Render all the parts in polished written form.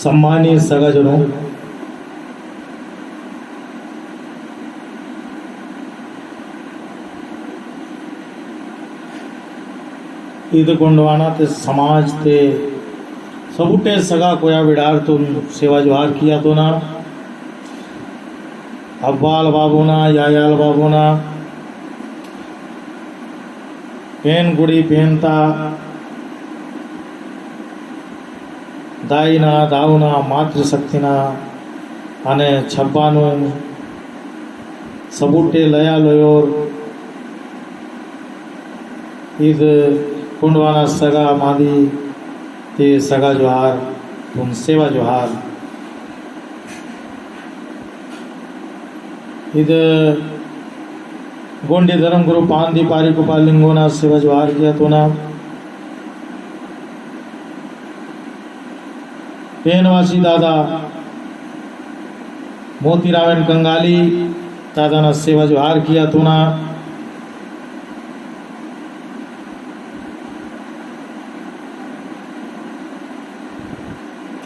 सम्मानीय सगाजनों, ईद गोंडवाना ते समाज ते सबुटे सगा कोया बिडार तुम सेवा जोहार किया तो ना अब्बाल बाबूना यायाल बाबूना पेन गुड़ी पेनता दाईना दाऊना मातृशक्तिना अने छब्बानु सबुटे लया लोयोर ईद कुंडवाना सगा मादी ते सगा जोहार तुम सेवा जोहार ईद गोंडी धर्म गुरु पांदी पारी गोपाल लिंगोना सेवा जोहार किया तो ना पेनवासी दादा मोतीरामन कंगाली दादा ना सेवा जोहार किया तो ना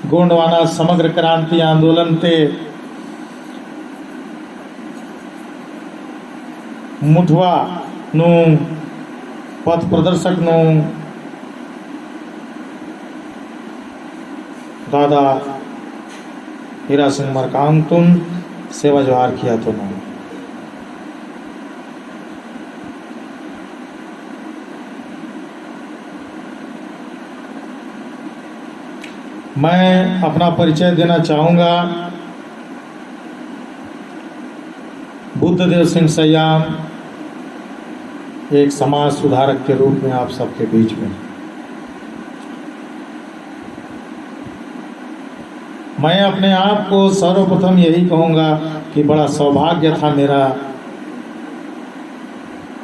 गोंडवाना समग्र क्रांति आंदोलन ते मुठवा नु पथ प्रदर्शक नु दादा हीरा सिंह मरकांतुन सेवा जोहार किया तो ना मैं अपना परिचय देना चाहूँगा। बुद्धदेव सिंह सयाम एक समाज सुधारक के रूप में आप सबके बीच में मैं अपने आप को सर्वप्रथम यही कहूँगा कि बड़ा सौभाग्य था मेरा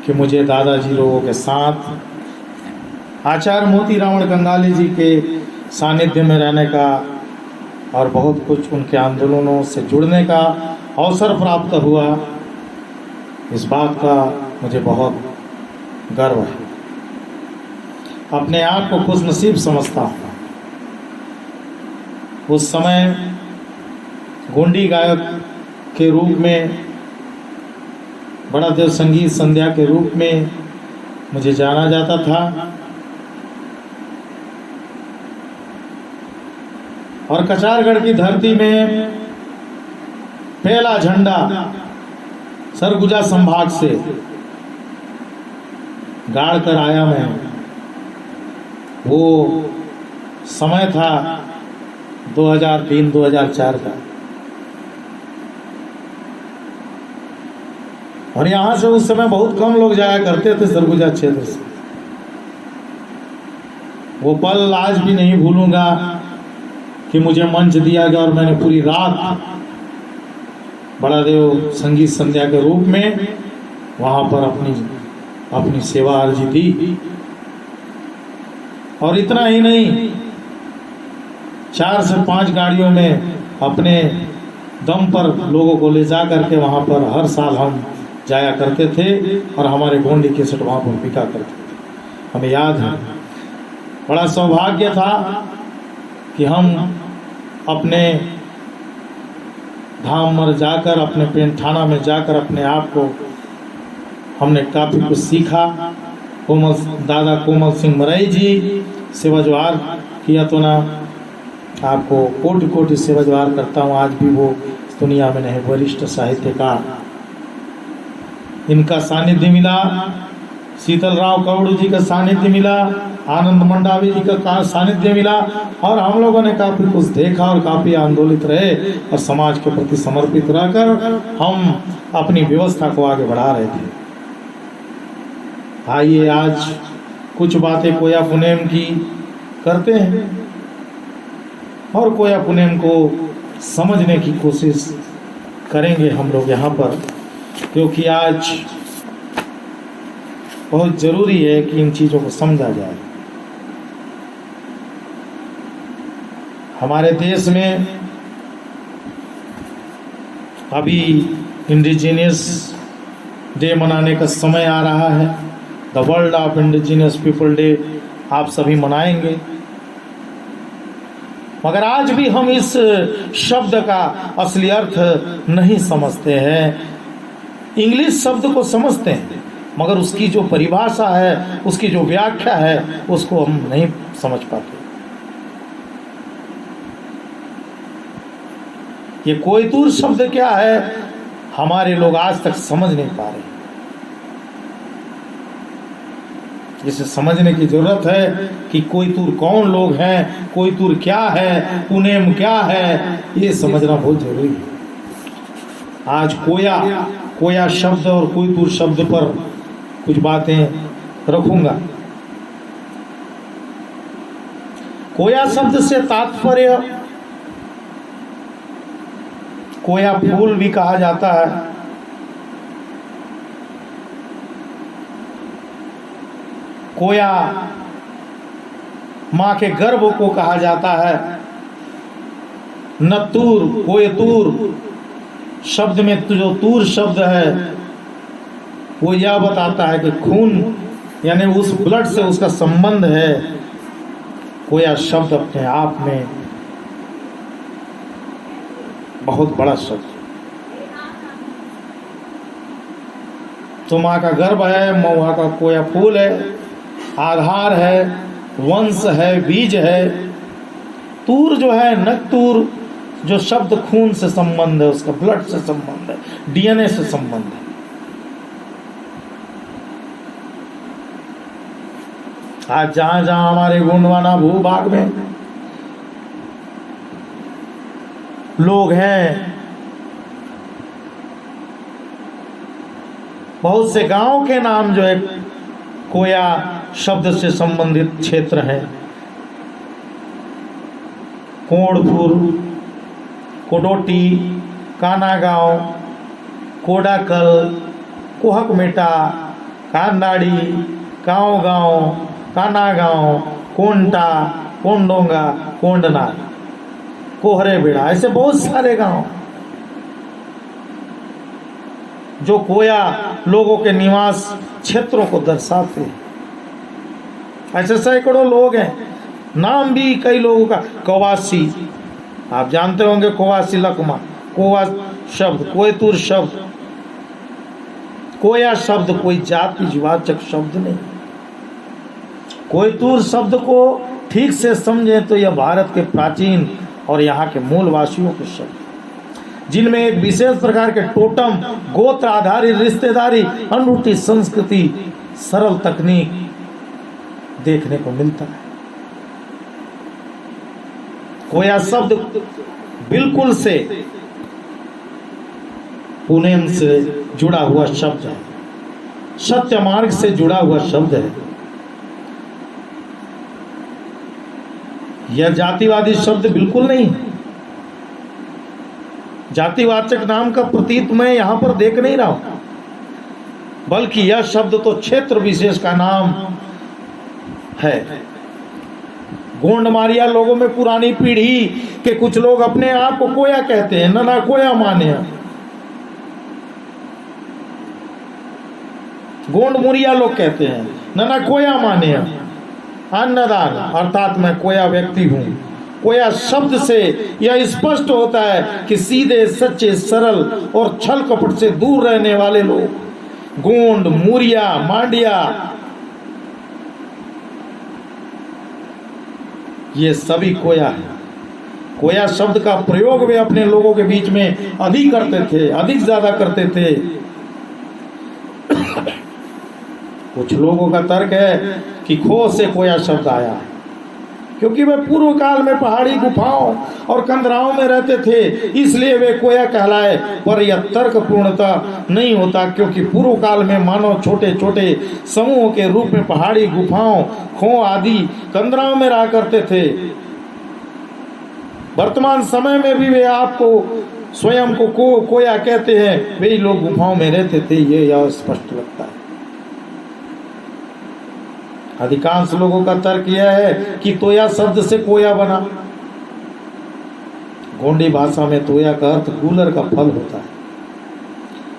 कि मुझे दादाजी लोगों के साथ आचार्य मोतीराम कंगाली जी के सानिध्य में रहने का और बहुत कुछ उनके आंदोलनों से जुड़ने का अवसर प्राप्त हुआ। इस बात का मुझे बहुत गर्व है, अपने आप को खुशनसीब समझता हूँ। उस समय गोंडी गायक के रूप में, बड़ा देव संगीत संध्या के रूप में मुझे जाना जाता था और कचारगढ़ की धरती में पहला झंडा सरगुजा संभाग से गाड़ कर आया मैं। वो समय था 2003-2004 का और यहाँ से उस समय बहुत कम लोग जाया करते थे सरगुजा क्षेत्र से। वो पल आज भी नहीं भूलूंगा कि मुझे मंच दिया गया और मैंने पूरी रात बड़ा देव संगीत संध्या के रूप में वहाँ पर अपनी सेवा अर्जी दी। और इतना ही नहीं, 4 से 5 गाड़ियों में अपने दम पर लोगों को ले जा करके वहाँ पर हर साल हम जाया करते थे और हमारे गोंडी केसट वहाँ पर बिका करते थे। हमें याद है, बड़ा सौभाग्य था कि हम अपने धाम में जाकर, अपने पेंठाना में जाकर अपने आप को हमने काफ़ी कुछ सीखा। दादा कोमल सिंह मरई जी सेवा जोहार किया तो ना आपको कोटि कोटि सेवा जोहार करता हूँ। आज भी वो दुनिया में नहीं, वरिष्ठ साहित्यकार, इनका सानिध्य मिला। शीतल राव कौड़ू जी का सानिध्य मिला, आनंद मंडावी जी का सानिध्य मिला और हम लोगों ने काफ़ी कुछ देखा और काफ़ी आंदोलित रहे और समाज के प्रति समर्पित रहकर हम अपनी व्यवस्था को आगे बढ़ा रहे थे। आइए आज कुछ बातें कोया पुनेम की करते हैं और कोया पुनेम को समझने की कोशिश करेंगे हम लोग यहाँ पर, क्योंकि आज बहुत ज़रूरी है कि इन चीज़ों को समझा जाए। हमारे देश में अभी इंडिजिनियस डे मनाने का समय आ रहा है। The world of indigenous people day आप सभी मनाएंगे। मगर आज भी हम इस शब्द का असली अर्थ नहीं समझते हैं। इंग्लिश शब्द को समझते हैं मगर उसकी जो परिभाषा है, उसकी जो व्याख्या है, उसको हम नहीं समझ पाते। ये कोयतूर शब्द क्या है, हमारे लोग आज तक समझ नहीं पा रहे। इसे समझने की जरूरत है कि कोयतूर कौन लोग हैं, कोयतूर क्या है, पुनेम क्या है, ये समझना बहुत जरूरी है। आज कोया शब्द और कोयतूर शब्द पर कुछ बातें रखूंगा। कोया शब्द से तात्पर्य कोया फूल भी कहा जाता है। कोया माँ के गर्भ को कहा जाता है। नतूर, कोयतूर शब्द में जो तूर शब्द है वो यह बताता है कि खून यानी उस ब्लड से उसका संबंध है। कोया शब्द अपने आप में बहुत बड़ा शब्द। तो माँ का गर्भ है, महुआ का कोया फूल है, आधार है, वंश है, बीज है। तूर जो है, नक्तूर जो शब्द खून से संबंध है, उसका ब्लड से संबंध है, डीएनए से संबंध है। आज जहां जहां हमारे गोंडवाना भूभाग में लोग हैं, बहुत से गांव के नाम जो है कोया शब्द से संबंधित क्षेत्र हैं। कोड़पुर, कोडोटी, कानागांव, कोडाकल, कोहकमेटा, कांदाड़ी, गाँव, कानागांव, कोंटा, कोंडोंगा, कोंडना, कोहरे बेड़ा, ऐसे बहुत सारे गांव जो कोया लोगों के निवास क्षेत्रों को दर्शाते हैं। ऐसे सैकड़ों लोग हैं। नाम भी कई लोगों का, कवासी, आप जानते होंगे, कवासी लकमा, कोवा शब्द, कोयतूर शब्द। कोया शब्द कोई जातिवाचक शब्द नहीं। कोयतूर शब्द को ठीक से समझें तो यह भारत के प्राचीन और यहाँ के मूलवासियों के शब्द, जिनमें एक विशेष प्रकार के टोटम, गोत्र आधारित रिश्तेदारी, अनूठी संस्कृति, सरल तकनीक देखने को मिलता है। कोया शब्द बिल्कुल से पुनेम से जुड़ा हुआ शब्द है, सत्य मार्ग से जुड़ा हुआ शब्द है। यह जातिवादी शब्द बिल्कुल नहीं है। जातिवाचक नाम का प्रतीत मैं यहां पर देख नहीं रहा हूं, बल्कि यह शब्द तो क्षेत्र विशेष का नाम है। गोंडमारिया लोगों में पुरानी पीढ़ी के कुछ लोग अपने आप को कोया कहते हैं, नना कोया माने। गोंडमुरिया लोग कहते हैं नना कोया माने। अन्नदान अर्थात मैं कोया व्यक्ति हूं। कोया शब्द से यह स्पष्ट होता है कि सीधे, सच्चे, सरल और छल कपट से दूर रहने वाले लोग। गोंड, मुरिया, मांडिया, ये सभी कोया है। कोया शब्द का प्रयोग वे अपने लोगों के बीच में अधिक करते थे, अधिक ज्यादा करते थे। कुछ लोगों का तर्क है कि खो से कोया शब्द आया है, क्योंकि वे पूर्व काल में पहाड़ी गुफाओं और कंदराओं में रहते थे, इसलिए वे कोया कहलाए। पर यह तर्क पूर्णतः नहीं होता, क्योंकि पूर्व काल में मानव छोटे छोटे समूहों के रूप में पहाड़ी गुफाओं, खो आदि कंदराओं में रहा करते थे। वर्तमान समय में भी वे आपको स्वयं को कोया कहते हैं, वे लोग गुफाओं में रहते थे, यह स्पष्ट लगता है। अधिकांश लोगों का तर्क यह है कि तोया शब्द से कोया बना। गोंडी भाषा में तोया का अर्थ कूलर का फल होता है।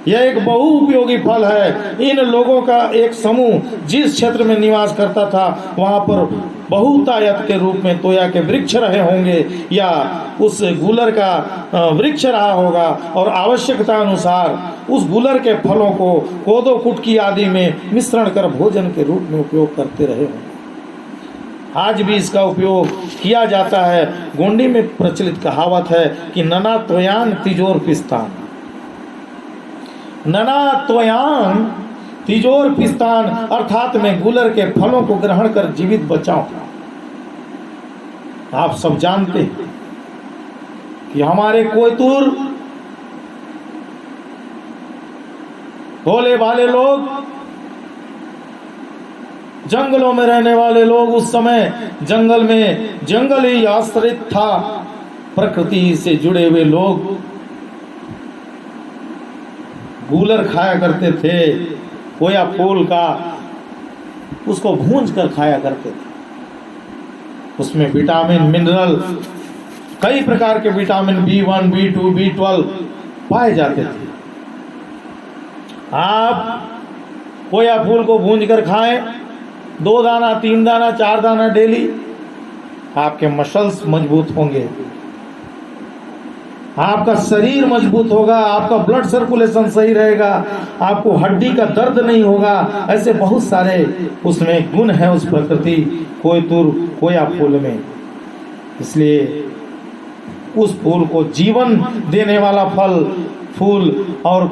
यह एक बहुउपयोगी फल है। इन लोगों का एक समूह जिस क्षेत्र में निवास करता था वहां पर बहुतायत के रूप में तोया के वृक्ष रहे होंगे या उस गुलर का वृक्ष रहा होगा और आवश्यकता अनुसार उस गुलर के फलों को कोदो कुटकी आदि में मिश्रण कर भोजन के रूप में उपयोग करते रहे होंगे। आज भी इसका उपयोग किया जाता है। गोंडी में प्रचलित कहावत है कि नना तोयान तिजोर पिस्तान, नना तोयान तिजोर पिस्तान, अर्थात मैं गुलर के फलों को ग्रहण कर जीवित बचाऊं। आप सब जानते हैं कि हमारे कोयतुर भोले भाले लोग, जंगलों में रहने वाले लोग, उस समय जंगल में जंगल ही आश्रित था, प्रकृति से जुड़े हुए लोग गूलर खाया करते थे, कोया फूल का, उसको भूंज कर खाया करते थे। उसमें विटामिन मिनरल कई प्रकार के विटामिन B1, B2, B12 पाए जाते थे। आप कोया फूल को भूंज कर खाएं, 2 दाना 3 दाना 4 दाना डेली, आपके मसल्स मजबूत होंगे, आपका शरीर मजबूत होगा, आपका ब्लड सर्कुलेशन सही रहेगा, आपको हड्डी का दर्द नहीं होगा। ऐसे बहुत सारे उसमें गुण है उस प्रकृति कोया फूल में। इसलिए उस फूल को जीवन देने वाला फूल और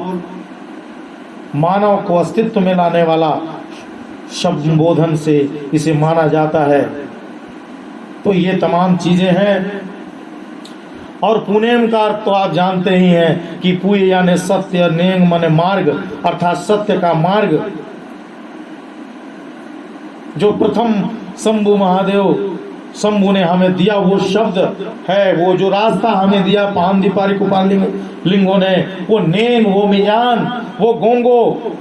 मानव को अस्तित्व में लाने वाला संबोधन से इसे माना जाता है। तो ये तमाम चीजें हैं। और पुनेम का अर्थ तो आप जानते ही हैं कि पुय यानी सत्य, नेंग माने मार्ग, अर्थात सत्य का मार्ग। जो प्रथम शंभु महादेव शंभु ने हमें दिया वो शब्द है, वो जो रास्ता हमें दिया पान दीपारी कुपाल लिंगों ने, वो नेम, वो मिजान, वो गोंगो,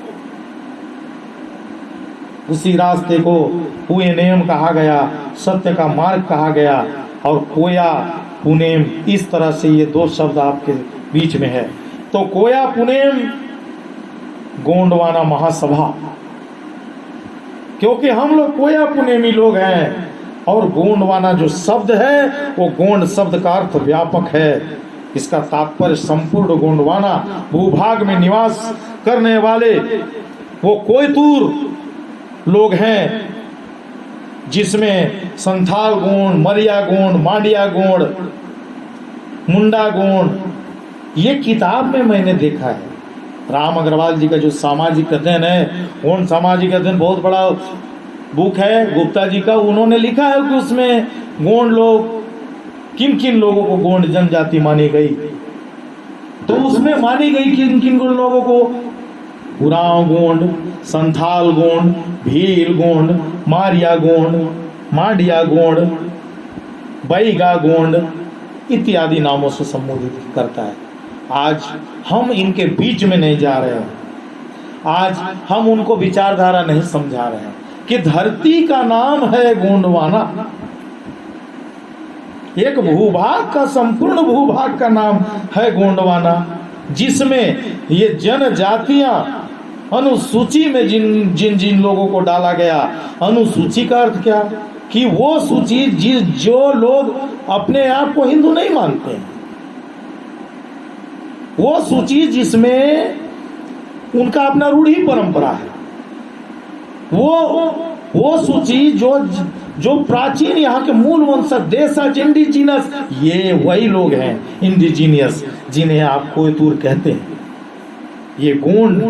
उसी रास्ते को पुए नेम कहा गया, सत्य का मार्ग कहा गया। और कोया पुनेम, इस तरह से ये 2 शब्द आपके बीच में है। तो कोया पुनेम गोंडवाना महासभा, क्योंकि हम लोग कोया पुनेमी लोग हैं। और गोंडवाना जो शब्द है वो गोंड शब्द का अर्थ व्यापक है। इसका तात्पर्य संपूर्ण गोंडवाना भूभाग में निवास करने वाले वो कोयतुर लोग हैं, जिसमें संथाल गोंड, मरिया गोंड, मांडिया गोंड, मुंडा गोंड, ये किताब में मैंने देखा है। राम अग्रवाल जी का जो सामाजिक अध्ययन है, गोंड सामाजिक अध्ययन बहुत बड़ा बुक है गुप्ता जी का, उन्होंने लिखा है कि उसमें गोंड लोग, किन किन लोगों को गोंड जनजाति मानी गई। तो उसमें मानी गई किन किन लोगों को, उरांव गोंड, संथाल गोंड, भील गोंड, मारिया गोंड, मांडिया गोंड, बैगा गोंड इत्यादि नामों से संबोधित करता है। आज हम इनके बीच में नहीं जा रहे हैं, आज हम उनको विचारधारा नहीं समझा रहे हैं कि धरती का नाम है गोंडवाना, एक भूभाग का, संपूर्ण भूभाग का नाम है गोंडवाना, जिसमें ये जनजातियां अनुसूची में जिन जिन लोगों को डाला गया। अनुसूची का अर्थ क्या, कि वो सूची जो लोग अपने आप को हिंदू नहीं मानते हैं, वो सूची जिसमें उनका अपना रूढ़ी परंपरा है, वो सूची जो प्राचीन यहाँ के मूल वंशज, देशज, इंडिजीनस, ये वही लोग हैं इंडिजीनियस, जिन्हें आप कोयतुर कहते हैं। ये गोंड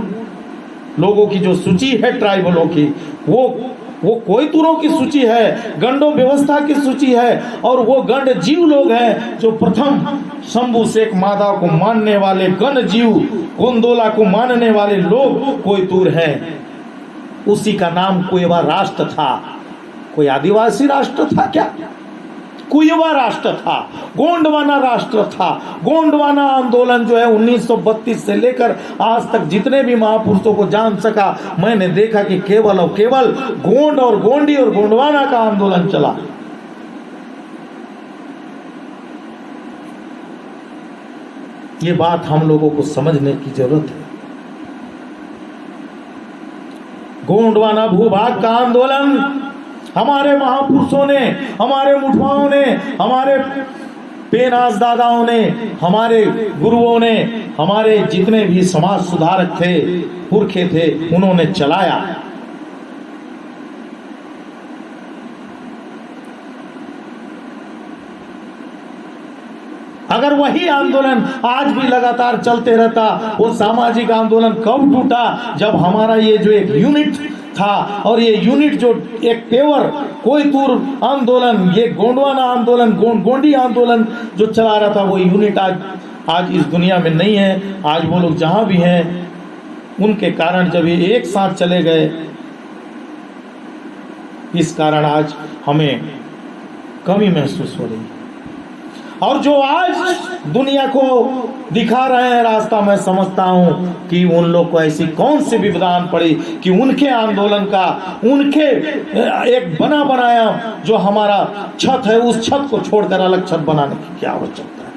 लोगों की जो सूची है ट्राइबलों की, वो कोयतुरों की सूची है, गंडो व्यवस्था की सूची है। और वो गंड जीव लोग हैं जो प्रथम शंभु शेख मादा को मानने वाले गण जीव, गोंदोला को मानने वाले लोग कोयतुर हैं। उसी का नाम कुयवा राष्ट्र था। कोई आदिवासी राष्ट्र था क्या? कुयवा राष्ट्र था, गोंडवाना राष्ट्र था। गोंडवाना आंदोलन जो है 1932 से लेकर आज तक जितने भी महापुरुषों को जान सका, मैंने देखा कि केवल और केवल गोंड और गोंडी और गोंडवाना का आंदोलन चला। ये बात हम लोगों को समझने की जरूरत है। गोंडवाना भूभाग का आंदोलन हमारे महापुरुषों ने, हमारे मुठवाओं ने, हमारे पेनाज दादाओं ने, हमारे गुरुओं ने, हमारे जितने भी समाज सुधारक थे, पुरखे थे, उन्होंने चलाया। अगर वही आंदोलन आज भी लगातार चलते रहता, वो सामाजिक आंदोलन कब टूटा? जब हमारा ये जो एक यूनिट था, और ये यूनिट जो एक पेवर कोयतूर आंदोलन, ये गोंडवाना आंदोलन, गोंडी आंदोलन जो चला रहा था, वो यूनिट आज इस दुनिया में नहीं है। आज वो लोग जहां भी हैं, उनके कारण जब ये एक साथ चले गए, इस कारण आज हमें कमी महसूस हो रही है। और जो आज दुनिया को दिखा रहे हैं रास्ता, मैं समझता हूं कि उन लोग को ऐसी कौन सी विधान पड़ी कि उनके आंदोलन का, उनके एक बना बनाया जो हमारा छत है, उस छत को छोड़कर अलग छत बनाने की क्या आवश्यकता है?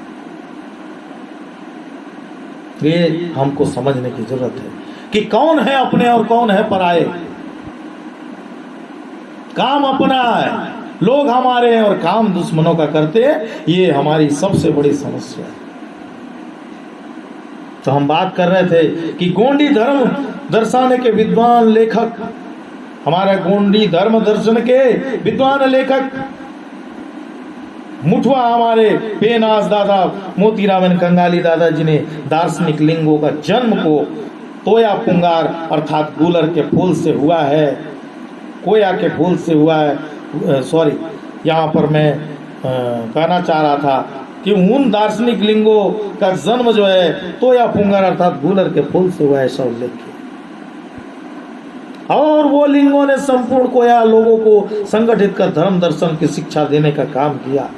ये हमको समझने की जरूरत है कि कौन है अपने और कौन है पराये। काम अपना है, लोग हमारे हैं, और काम दुश्मनों का करते हैं। ये हमारी सबसे बड़ी समस्या है। तो हम बात कर रहे थे कि गोंडी धर्म दर्शाने के विद्वान लेखक, हमारे गोंडी धर्म दर्शन के विद्वान लेखक मुठवा हमारे पेनाज दादा मोतीरामन कंगाली दादाजी ने दार्शनिक लिंगों का जन्म को तोया पुंगार अर्थात गुलर के फूल से हुआ है, कोया के फूल से हुआ है। सॉरी, यहाँ पर मैं कहना चाह रहा था कि उन दार्शनिक लिंगों का जन्म जो है तोया पुंगार अर्थात गुलर के फूल से हुआ है, ऐसा उल्लेख किया। और वो लिंगों ने संपूर्ण कोया लोगों को संगठित कर धर्म दर्शन की शिक्षा देने का काम किया,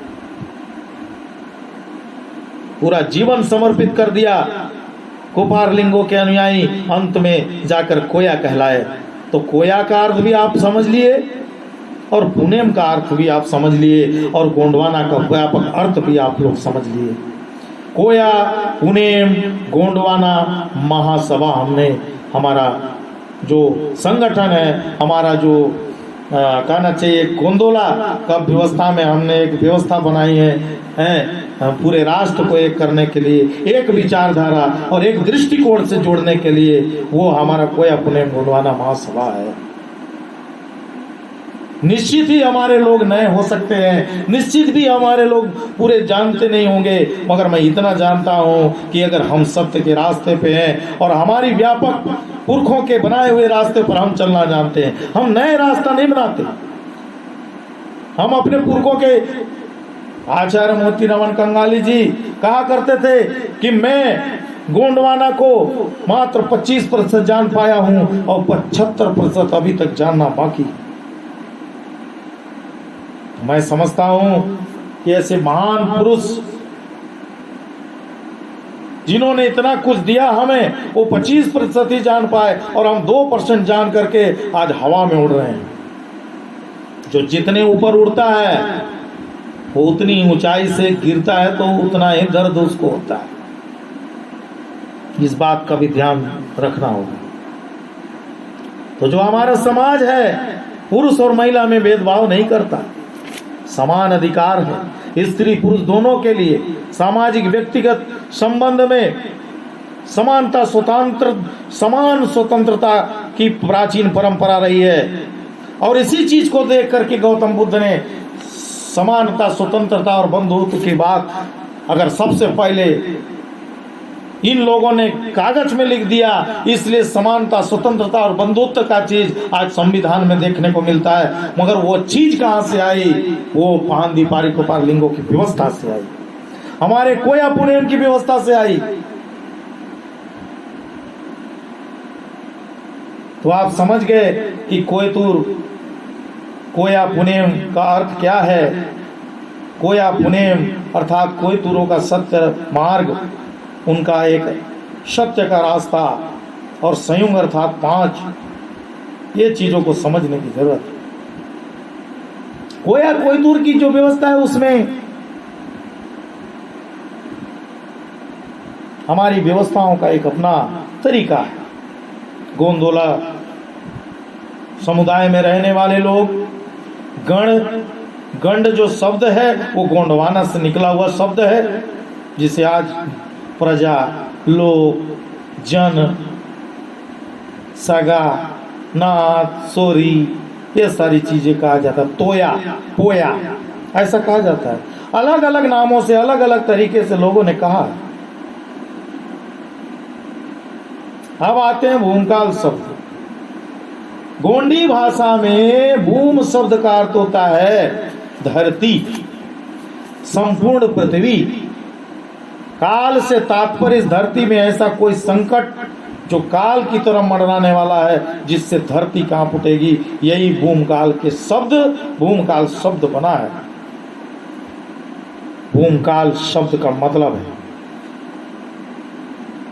पूरा जीवन समर्पित कर दिया। कुपार लिंगों के अनुयायी अंत में जाकर कोया कहलाए। तो कोया का अर्थ भी आप समझ लिए, और पुनेम का अर्थ भी आप समझ लिए, और गोंडवाना का व्यापक अर्थ भी आप लोग समझ लिए। कोया, पुनेम, गोंडवाना महासभा, हमने हमारा जो संगठन है, हमारा जो कहना चाहिए गोंदोला का व्यवस्था में हमने एक व्यवस्था बनाई है पूरे राष्ट्र को एक करने के लिए, एक विचारधारा और एक दृष्टिकोण से जोड़ने के लिए, वो हमारा कोया पुनेम गोंडवाना महासभा है। निश्चित ही हमारे लोग नए हो सकते हैं, निश्चित भी हमारे लोग पूरे जानते नहीं होंगे, मगर मैं इतना जानता हूं कि अगर हम सत्य के रास्ते पे हैं और हमारी व्यापक पुरखों के बनाए हुए रास्ते पर हम चलना जानते हैं, हम नए रास्ता नहीं बनाते। हम अपने पुरखों के आचार्य मोतीरामन कंगाली जी कहा करते थे कि मैं गोंडवाना को मात्र 25% जान पाया हूं और 75% अभी तक जानना बाकी। मैं समझता हूं कि ऐसे महान पुरुष जिन्होंने इतना कुछ दिया हमें, वो 25% ही जान पाए और हम 2% जान करके आज हवा में उड़ रहे हैं। जो जितने ऊपर उड़ता है वो उतनी ऊंचाई से गिरता है तो उतना ही दर्द उसको होता है। इस बात का भी ध्यान रखना होगा। तो जो हमारा समाज है पुरुष और महिला में भेदभाव नहीं करता, समान अधिकार है स्त्री पुरुष दोनों के लिए। सामाजिक व्यक्तिगत संबंध में समानता, समान स्वतंत्रता की प्राचीन परंपरा रही है, और इसी चीज को देख करके गौतम बुद्ध ने समानता, स्वतंत्रता और बंधुत्व की बात अगर सबसे पहले इन लोगों ने कागज में लिख दिया, इसलिए समानता, स्वतंत्रता और बंधुत्व का चीज आज संविधान में देखने को मिलता है। मगर वो चीज कहां से आई? वो पांदी पारी कुपार लिंगों की व्यवस्था से आई, हमारे कोया पुनेम की व्यवस्था से आई। तो आप समझ गए कि कोया पुनेम का अर्थ क्या है। कोया पुनेम अर्थात कोयतूरों का सत्य मार्ग, उनका एक सत्य का रास्ता, और संयुग अर्थात 5, ये चीजों को समझने की जरूरत है। कोया कोयतूर की जो व्यवस्था है उसमें हमारी व्यवस्थाओं का एक अपना तरीका है। गोंदोला समुदाय में रहने वाले लोग। गण, गंड जो शब्द है वो गोंडवाना से निकला हुआ शब्द है, जिसे आज प्रजा, लोग, जन, सगा, नाथ, सोरी, ये सारी चीजें कहा जाता है। तोया, पोया, ऐसा कहा जाता है। अलग अलग नामों से, अलग अलग तरीके से लोगों ने कहा। अब आते हैं भूमकाल शब्द। गोंडी भाषा में भूम शब्द का अर्थ होता है धरती, संपूर्ण पृथ्वी। काल से तात्पर्य इस धरती में ऐसा कोई संकट जो काल की तरह मंडराने वाला है, जिससे धरती कांप उठेगी, यही भूमकाल के शब्द, भूमकाल शब्द बना है। भूमकाल शब्द का मतलब है,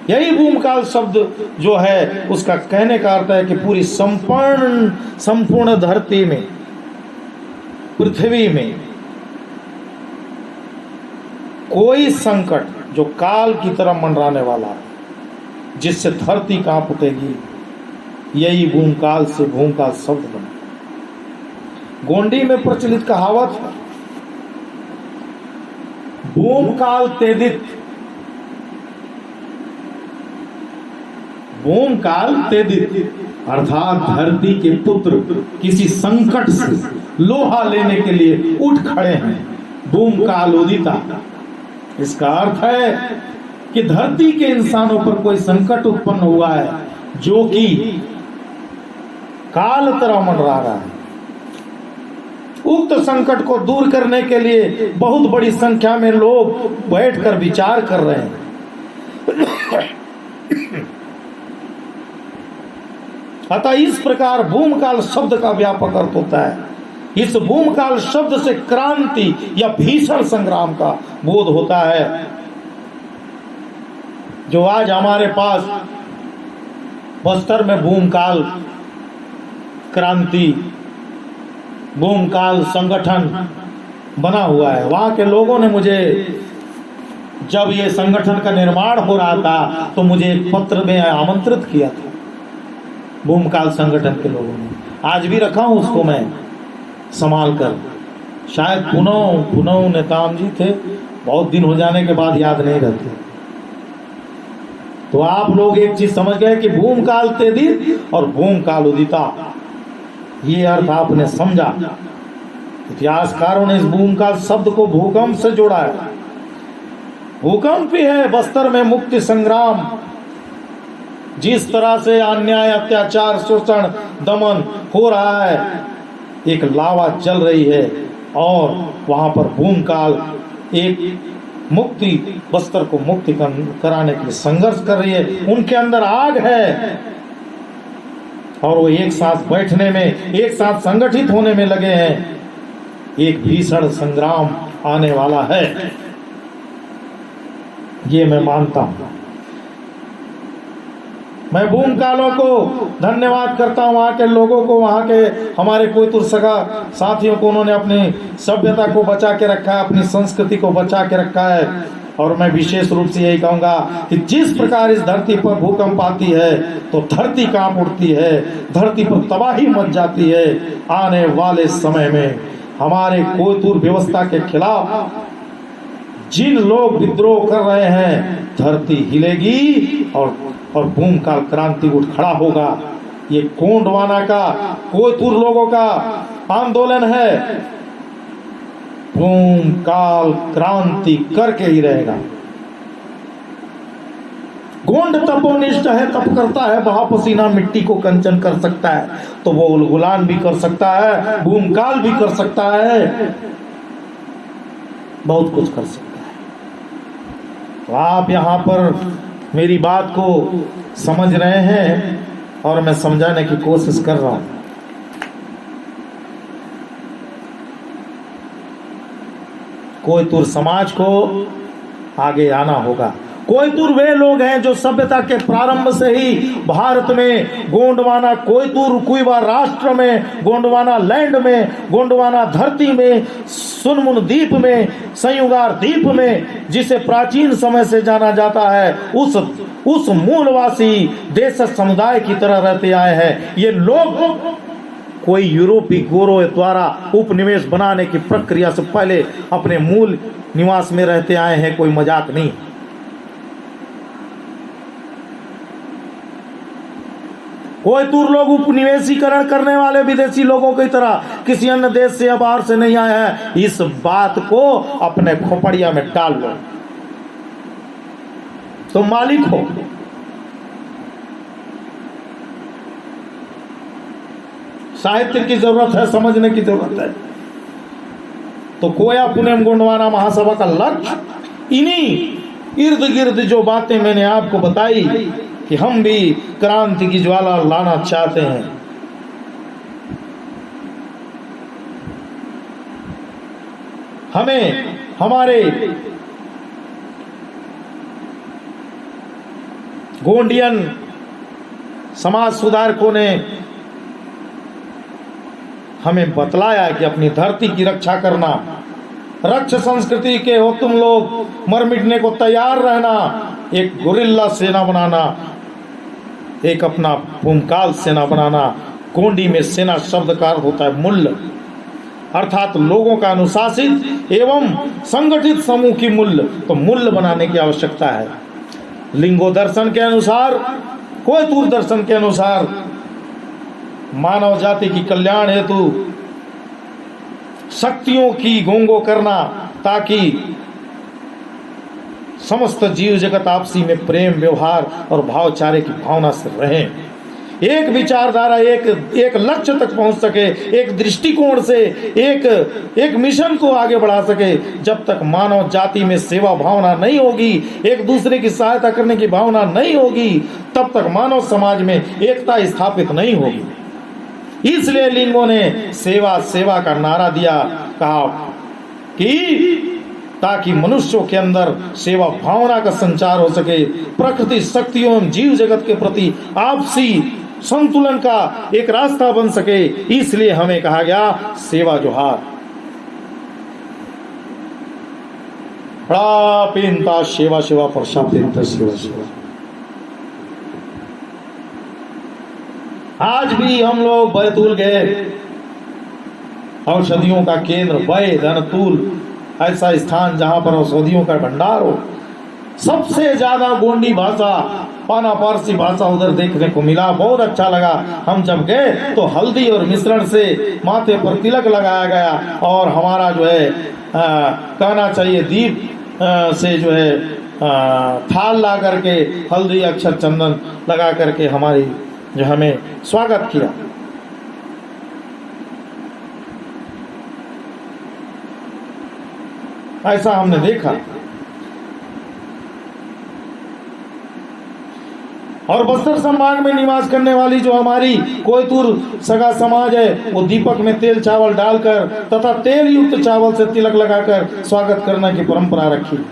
यही भूमकाल शब्द जो है उसका कहने का अर्थ है कि पूरी संपूर्ण धरती में, पृथ्वी में कोई संकट जो काल की तरह मंडराने वाला है, जिससे धरती कांप उठेगी, यही भूमकाल से भूमकाल शब्द बना। गोंडी में प्रचलित कहावत है, भूमकाल तेदित, भूमकाल तेदित अर्थात धरती के पुत्र किसी संकट से लोहा लेने के लिए उठ खड़े हैं। भूमकाल उदिता, इसका अर्थ है कि धरती के इंसानों पर कोई संकट उत्पन्न हुआ है जो कि काल तरह मंडरा रहा है। उक्त संकट को दूर करने के लिए बहुत बड़ी संख्या में लोग बैठकर विचार कर रहे हैं। अतः इस प्रकार भूमकाल शब्द का व्यापक अर्थ होता है। इस भूमकाल शब्द से क्रांति या भीषण संग्राम का बोध होता है, जो आज हमारे पास बस्तर में भूमकाल क्रांति, भूमकाल संगठन बना हुआ है। वहां के लोगों ने मुझे, जब ये संगठन का निर्माण हो रहा था, तो मुझे एक पत्र में आमंत्रित किया था भूमकाल संगठन के लोगों ने। आज भी रखा हूं उसको मैं संभाल कर। शायद पुनः नेताम जी थे, बहुत दिन हो जाने के बाद याद नहीं रहते। तो आप लोग एक चीज समझ गए कि भूमकाल तेदित और भूमकाल उदिता, ये अर्थ आपने समझा। इतिहासकारों ने इस भूमकाल शब्द को भूकंप से जोड़ा है। भूकंप ही है बस्तर में मुक्ति संग्राम। जिस तरह से अन्याय, अत्याचार, शोषण, दमन हो रहा है, एक लावा जल रही है और वहां पर भूमकाल एक मुक्ति, बस्तर को मुक्ति कराने के लिए संघर्ष कर रही है। उनके अंदर आग है और वो एक साथ बैठने में, एक साथ संगठित होने में लगे हैं। एक भीषण संग्राम आने वाला है, ये मैं मानता हूं। मैं भूमकालों को धन्यवाद करता हूँ, वहाँ के लोगों को, वहाँ के हमारे कोयतुर सगा साथियों को। उन्होंने अपनी सभ्यता को बचा के रखा है, अपनी संस्कृति को बचा के रखा है। और मैं विशेष रूप से यही कहूँगा कि जिस प्रकार इस धरती पर भूकंप आती है तो धरती कांप उठती है, धरती पर तबाही मच जाती है। आने वाले समय में हमारे कोयतुर व्यवस्था के खिलाफ जिन लोग विद्रोह कर रहे हैं, धरती हिलेगी और भूमकाल क्रांति उठ खड़ा होगा। ये गोंडवाना का, कोयतुर लोगों का आंदोलन है। भूमकाल क्रांति करके ही रहेगा। गोंड तपोनिष्ठ है, तप करता है, बहा पसीना मिट्टी को कंचन कर सकता है, तो वो उलगुलान भी कर सकता है, भूमकाल भी कर सकता है, बहुत कुछ कर सकता है। तो आप यहाँ पर मेरी बात को समझ रहे हैं और मैं समझाने की कोशिश कर रहा हूँ। कोयतुर समाज को आगे आना होगा। कोयतुर वे लोग हैं जो सभ्यता के प्रारंभ से ही भारत में, गोंडवाना कोयतुर कुइबा राष्ट्र में, गोंडवाना लैंड में, गोंडवाना धरती में, सुनमुन द्वीप में, संयुगार द्वीप में, जिसे प्राचीन समय से जाना जाता है, उस मूलवासी देश समुदाय की तरह रहते आए हैं। ये लोग कोई यूरोपीय गोरों द्वारा उपनिवेश बनाने की प्रक्रिया से पहले अपने मूल निवास में रहते आए हैं, कोई मजाक नहीं। कोई दूर लोग उपनिवेशीकरण करने वाले विदेशी लोगों की तरह किसी अन्य देश से या बाहर से नहीं आए हैं। इस बात को अपने खोपड़िया में डाल लो। तुम मालिक हो। साहित्य की जरूरत है, समझने की जरूरत है। तो कोया पुनेम गोंडवाना महासभा का लक्ष्य इन्हीं इर्द गिर्द जो बातें मैंने आपको बताई कि हम भी क्रांति की ज्वाला लाना चाहते हैं। हमें हमारे गोंडियन समाज सुधारकों ने हमें बतलाया कि अपनी धरती की रक्षा करना, रक्ष संस्कृति के हो तुम लोग, मर मिटने को तैयार रहना, एक गुरिल्ला सेना बनाना, एक अपना भूमकाल सेना बनाना। गोंडी में सेना शब्द का अर्थ होता है मूल्य, अर्थात लोगों का अनुशासित एवं संगठित समूह की मूल्य। तो मूल्य बनाने की आवश्यकता है। लिंगो दर्शन के अनुसार, कोई दूर दर्शन के अनुसार मानव जाति की कल्याण हेतु शक्तियों की गोंगो करना, ताकि समस्त जीव जगत आपसी में प्रेम, व्यवहार और भावचारे की भावना से रहें, एक विचारधारा, एक लक्ष्य तक पहुंच सके, एक दृष्टिकोण से एक मिशन को आगे बढ़ा सके। जब तक मानव जाति में सेवा भावना नहीं होगी, एक दूसरे की सहायता करने की भावना नहीं होगी, तब तक मानव समाज में एकता स्थापित नहीं होगी। इसलिए लिंगों ने सेवा सेवा का नारा दिया, कहा कि ताकि मनुष्यों के अंदर सेवा भावना का संचार हो सके, प्रकृति शक्तियों जीव जगत के प्रति आपसी संतुलन का एक रास्ता बन सके। इसलिए हमें कहा गया सेवा जोहार। प्रापिंता सेवा सेवा प्रशापिंता सेवा सेवा। आज भी हम लोग बैतूल गए, औषधियों का केंद्र, वै धनतूल, ऐसा स्थान जहां पर औषधियों का भंडार हो। सबसे ज्यादा गोंडी भाषा, पाना पारसी भाषा उधर देखने को मिला। बहुत अच्छा लगा। हम जब गए तो हल्दी और मिश्रण से माथे पर तिलक लगाया गया, और हमारा जो है कहना चाहिए दीप से जो है थाल ला करके हल्दी अक्षर चंदन लगा करके हमारी जो हमें स्वागत किया। ऐसा हमने देखा। और बस्तर संभाग में निवास करने वाली जो हमारी कोयतुर सगा समाज है, वो दीपक में तेल चावल डालकर तथा तेल युक्त चावल से तिलक लगाकर स्वागत करने की परंपरा रखी।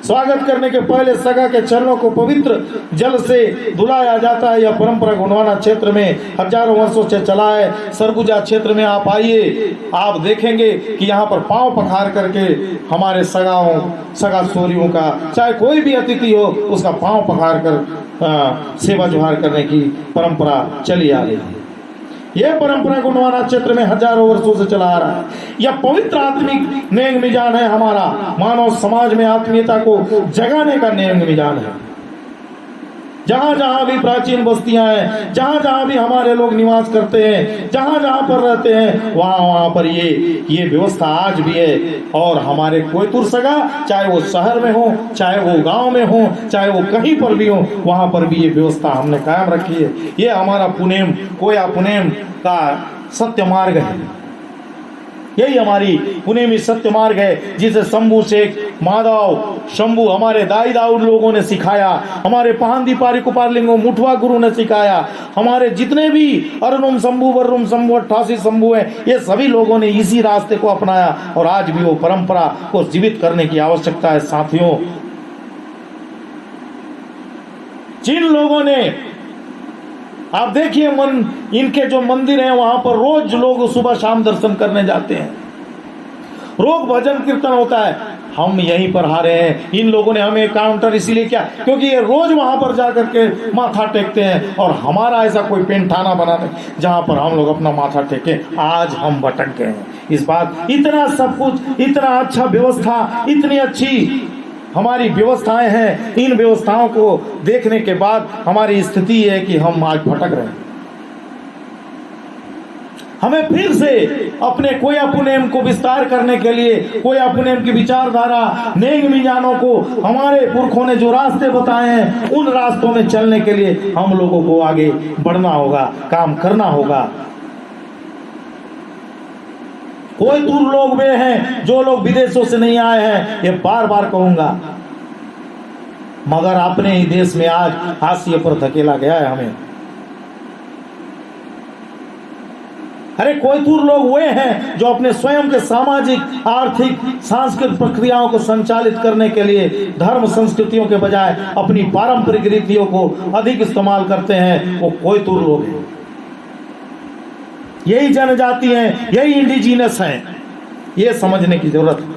स्वागत करने के पहले सगा के चरणों को पवित्र जल से धुलाया जाता है। यह परंपरा गोंडवाना क्षेत्र में हजारों वर्षों से चला है। सरगुजा क्षेत्र में आप आइए, आप देखेंगे कि यहाँ पर पांव पखार करके हमारे सगा सोरियों का, चाहे कोई भी अतिथि हो, उसका पांव पखार कर सेवा जोहार करने की परंपरा चली आ रही है। यह परंपरा गोंडवाना क्षेत्र में हजारों वर्षों से चला आ रहा है। यह पवित्र आत्मिक नेंग मिजान है हमारा। मानव समाज में आत्मीयता को जगाने का नेंग मिजान है। जहां जहां भी प्राचीन बस्तियां हैं, जहां जहां भी हमारे लोग निवास करते हैं, जहां जहां पर रहते हैं, वहां पर ये व्यवस्था आज भी है। और हमारे कोयतुर सगा, चाहे वो शहर में हो, चाहे वो गांव में हो, चाहे वो कहीं पर भी हो, वहां पर भी ये व्यवस्था हमने कायम रखी है। ये हमारा पुनेम, कोया पुनेम का सत्य मार्ग है। यही हमारी पुनेमी सत्य मार्ग है, जिसे शंभू शेख, माधव, शंभू, हमारे दाई दाऊद लोगों ने सिखाया, हमारे पहांदी पारी कुपारलिंगो मुठवा गुरु ने सिखाया, हमारे जितने भी अरुणुम शंभू, वर्रुम शंभू, 88 शंभू है, ये सभी लोगों ने इसी रास्ते को अपनाया। और आज भी वो परंपरा को जीवित करने की आवश्यकता है। साथियों, जिन लोगों ने, आप देखिए इनके जो मंदिर हैं, वहां पर रोज लोग सुबह शाम दर्शन करने जाते हैं। रोज भजन कीर्तन होता है। हम यहीं पर हारे हैं। इन लोगों ने हमें काउंटर इसीलिए किया क्योंकि ये रोज वहां पर जाकर के माथा टेकते हैं, और हमारा ऐसा कोई पेंठाना बना नहीं जहां पर हम लोग अपना माथा टेकें। आज हम भटक गए हैं इस बात। इतना सब कुछ, इतना अच्छा व्यवस्था, इतनी अच्छी हमारी व्यवस्थाएं हैं, इन व्यवस्थाओं को देखने के बाद हमारी स्थिति है कि हम आज भटक रहे हैं। हमें फिर से अपने कोया पुनेम को विस्तार करने के लिए, कोया पुनेम की विचारधारा, नेंग मिजानों को हमारे पुरखों ने जो रास्ते बताए हैं उन रास्तों में चलने के लिए हम लोगों को आगे बढ़ना होगा, काम करना होगा। कोई दूर लोग वे हैं जो लोग विदेशों से नहीं आए हैं, ये बार बार कहूंगा, मगर अपने ही देश में आज हाशिए पर धकेला गया है हमें। अरे कोई दूर लोग वे हैं जो अपने स्वयं के सामाजिक, आर्थिक, सांस्कृतिक प्रक्रियाओं को संचालित करने के लिए धर्म संस्कृतियों के बजाय अपनी पारंपरिक रीतियों को अधिक इस्तेमाल करते हैं, वो कोई दूर लोग हैं। यही जनजाति हैं, यही इंडिजीनस हैं, ये समझने की जरूरत है।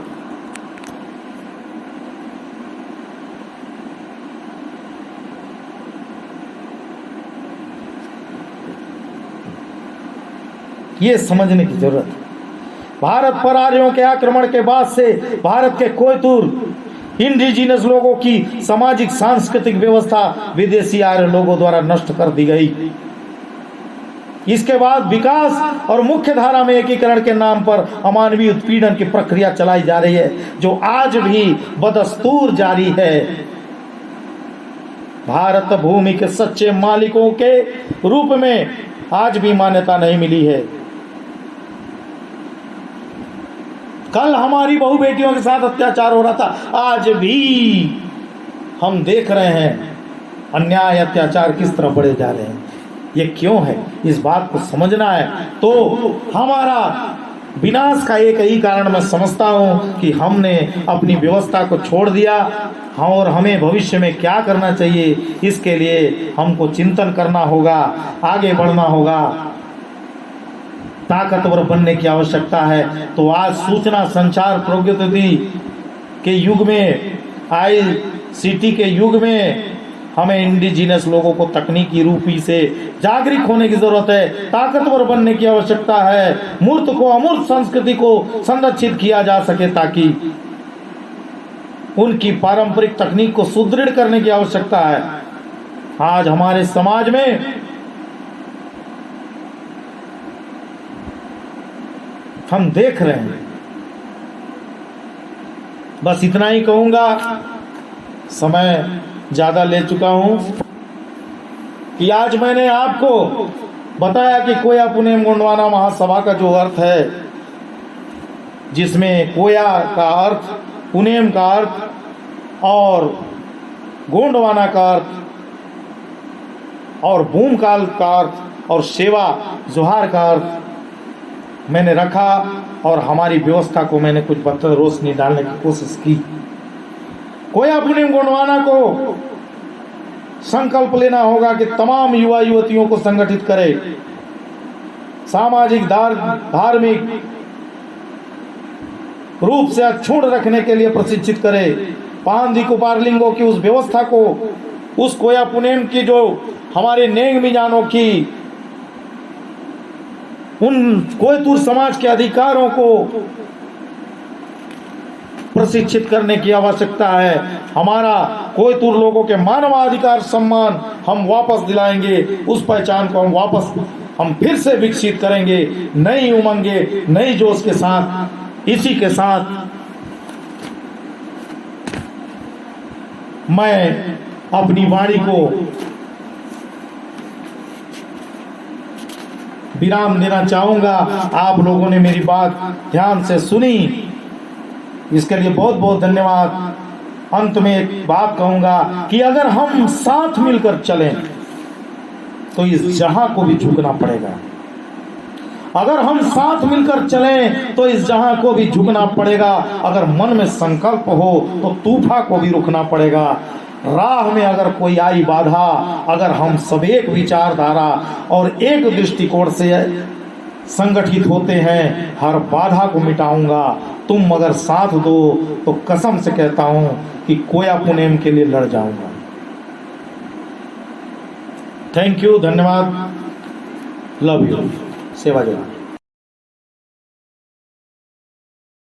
ये समझने की जरूरत है। भारत पर आर्यों के आक्रमण के बाद से भारत के कोयतुर इंडिजीनस लोगों की सामाजिक सांस्कृतिक व्यवस्था विदेशी आर्य लोगों द्वारा नष्ट कर दी गई। इसके बाद विकास और मुख्य धारा में एकीकरण के नाम पर अमानवीय उत्पीड़न की प्रक्रिया चलाई जा रही है, जो आज भी बदस्तूर जारी है। भारत भूमि के सच्चे मालिकों के रूप में आज भी मान्यता नहीं मिली है। कल हमारी बहु बेटियों के साथ अत्याचार हो रहा था, आज भी हम देख रहे हैं अन्याय, अत्याचार किस तरह बढ़े जा रहे हैं। ये क्यों है, इस बात को समझना है। तो हमारा विनाश का एक ही कारण मैं समझता हूँ कि हमने अपनी व्यवस्था को छोड़ दिया। और हमें भविष्य में क्या करना चाहिए, इसके लिए हमको चिंतन करना होगा, आगे बढ़ना होगा, ताकतवर बनने की आवश्यकता है। तो आज सूचना संचार प्रौद्योगिकी के युग में, ICT के युग में हमें इंडिजीनस लोगों को तकनीकी रूपी से जागरूक होने की जरूरत है, ताकतवर बनने की आवश्यकता है। मूर्त को अमूर्त संस्कृति को संरक्षित किया जा सके, ताकि उनकी पारंपरिक तकनीक को सुदृढ़ करने की आवश्यकता है। आज हमारे समाज में हम देख रहे हैं, बस इतना ही कहूंगा, समय ज्यादा ले चुका हूं, कि आज मैंने आपको बताया कि कोया पुनेम गोंडवाना महासभा का जो अर्थ है, जिसमें कोया का अर्थ, पुनेम का अर्थ और गोंडवाना का अर्थ और भूमकाल का अर्थ और सेवा जोहार का अर्थ मैंने रखा, और हमारी व्यवस्था को मैंने कुछ बदतर रोशनी डालने की कोशिश की। कोया पुनेम गोंडवाना को संकल्प लेना होगा कि तमाम युवा युवतियों को संगठित करे, सामाजिक धार्मिक रूप से अक्षुण्ण रखने के लिए प्रशिक्षित करे। पांदी कुपारलिंगों की उस व्यवस्था को, उस कोया पुनेम की जो हमारे नेंग मिजानों की, उन कोयतुर समाज के अधिकारों को प्रशिक्षित करने की आवश्यकता है। हमारा कोयतुर लोगों के मानवाधिकार सम्मान हम वापस दिलाएंगे, उस पहचान को हम फिर से विकसित करेंगे, नई उमंगे, नई जोश के साथ। इसी के साथ मैं अपनी वाणी को विराम देना चाहूंगा। आप लोगों ने मेरी बात ध्यान से सुनी, इसके लिए बहुत बहुत धन्यवाद। अंत में एक बात कहूंगा कि अगर हम साथ मिलकर चलें तो इस जहां को भी झुकना पड़ेगा। अगर हम साथ मिलकर चलें तो इस जहां को भी झुकना पड़ेगा। अगर मन में संकल्प हो तो तूफा को भी रुकना पड़ेगा। राह में अगर कोई आई बाधा, अगर हम सब एक विचारधारा और एक दृष्टिकोण से संगठित होते हैं, हर बाधा को मिटाऊंगा। तुम अगर साथ दो तो कसम से कहता हूं कि कोया पुनेम के लिए लड़ जाऊंगा। थैंक यू, धन्यवाद, लव यू, सेवा जवान।